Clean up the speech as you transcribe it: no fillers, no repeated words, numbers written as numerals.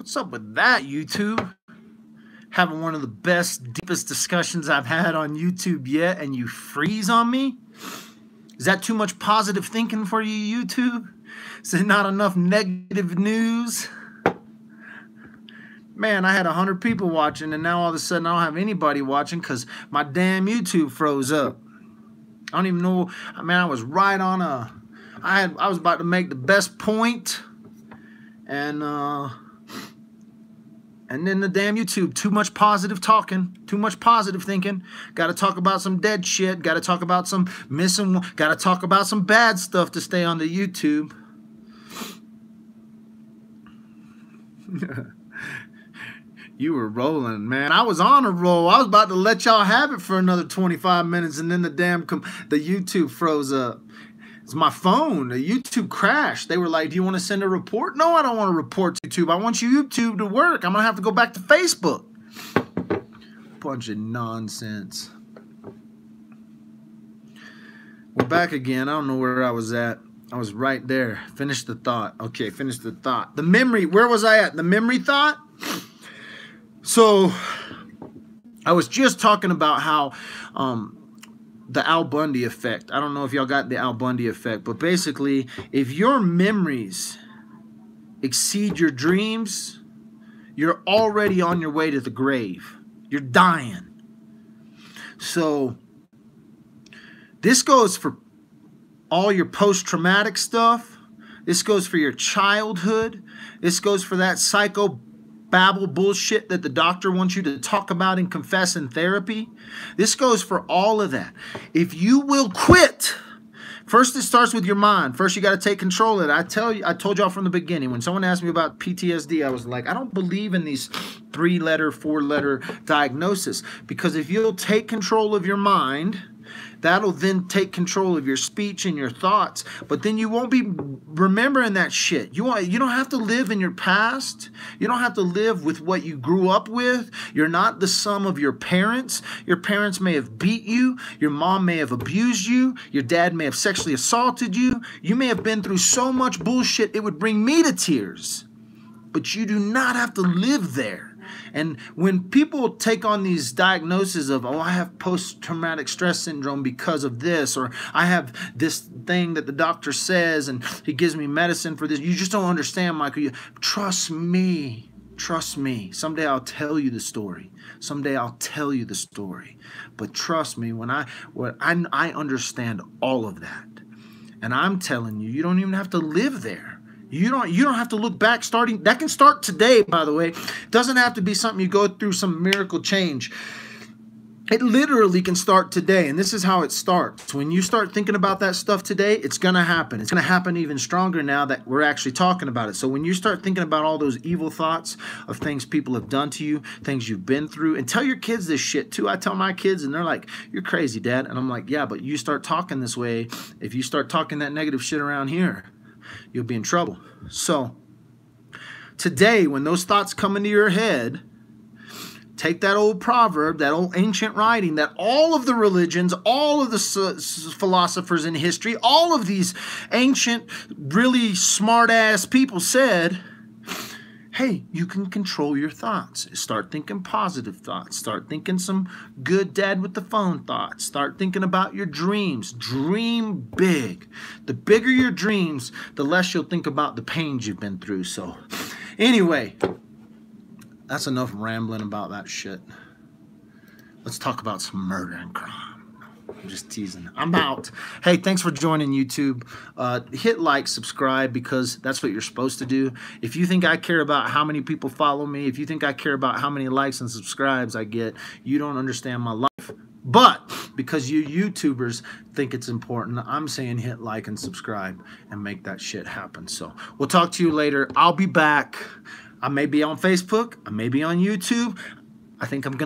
What's up with that, YouTube? Having one of the best, deepest discussions I've had on YouTube yet, and you freeze on me? Is that too much positive thinking for you, YouTube? Is there not enough negative news? Man, I had 100 people watching, and now all of a sudden I don't have anybody watching because my damn YouTube froze up. I don't even know. I mean, I was right on I was about to make the best point, and then the damn YouTube, too much positive talking, too much positive thinking. Got to talk about some dead shit. Got to talk about some missing. Got to talk about some bad stuff to stay on the YouTube. You were rolling, man. I was on a roll. I was about to let y'all have it for another 25 minutes, and then the YouTube froze up. It's my phone. The YouTube crashed. They were like, do you want to send a report? No, I don't want to report to YouTube. I want YouTube to work. I'm going to have to go back to Facebook. Bunch of nonsense. We're back again. I don't know where I was at. I was right there. Finish the thought. Okay, finish the thought. The memory. Where was I at? The memory thought? So, I was just talking about how the Al Bundy effect. I don't know if y'all got the Al Bundy effect, but basically, if your memories exceed your dreams, you're already on your way to the grave. You're dying. So, this goes for all your post-traumatic stuff. This goes for your childhood. This goes for that psycho-babble bullshit that the doctor wants you to talk about and confess in therapy. This goes for all of that. If you will quit, first it starts with your mind. First you got to take control of it. I told y'all from the beginning, when someone asked me about PTSD, I was like, I don't believe in these 3-letter, 4-letter diagnosis, because if you'll take control of your mind, that'll then take control of your speech and your thoughts. But then you won't be remembering that shit. You don't have to live in your past. You don't have to live with what you grew up with. You're not the sum of your parents. Your parents may have beat you. Your mom may have abused you. Your dad may have sexually assaulted you. You may have been through so much bullshit it would bring me to tears. But you do not have to live there. And when people take on these diagnoses of, oh, I have post-traumatic stress syndrome because of this, or I have this thing that the doctor says and he gives me medicine for this, you just don't understand, Michael. Trust me. Trust me. Someday I'll tell you the story. Someday I'll tell you the story. But trust me, I understand all of that. And I'm telling you, you don't even have to live there. You don't have to look back. That can start today, by the way. It doesn't have to be something you go through some miracle change. It literally can start today, and this is how it starts. When you start thinking about that stuff today, it's going to happen. It's going to happen even stronger now that we're actually talking about it. So when you start thinking about all those evil thoughts of things people have done to you, things you've been through, and tell your kids this shit too. I tell my kids, and they're like, you're crazy, Dad. And I'm like, yeah, but you start talking this way. If you start talking that negative shit around here, you'll be in trouble. So today, when those thoughts come into your head, take that old proverb, that old ancient writing that all of the religions, all of the philosophers in history, all of these ancient, really smart-ass people said, hey, you can control your thoughts. Start thinking positive thoughts. Start thinking some good dad with the phone thoughts. Start thinking about your dreams. Dream big. The bigger your dreams, the less you'll think about the pains you've been through. So anyway, that's enough rambling about that shit. Let's talk about some murder and crime. I'm just teasing. I'm out. Hey, thanks for joining YouTube. Hit like, subscribe, because that's what you're supposed to do. If you think I care about how many people follow me, if you think I care about how many likes and subscribes I get, you don't understand my life. But because you YouTubers think it's important, I'm saying hit like and subscribe and make that shit happen. So we'll talk to you later. I'll be back. I may be on Facebook. I may be on YouTube. I think I'm going to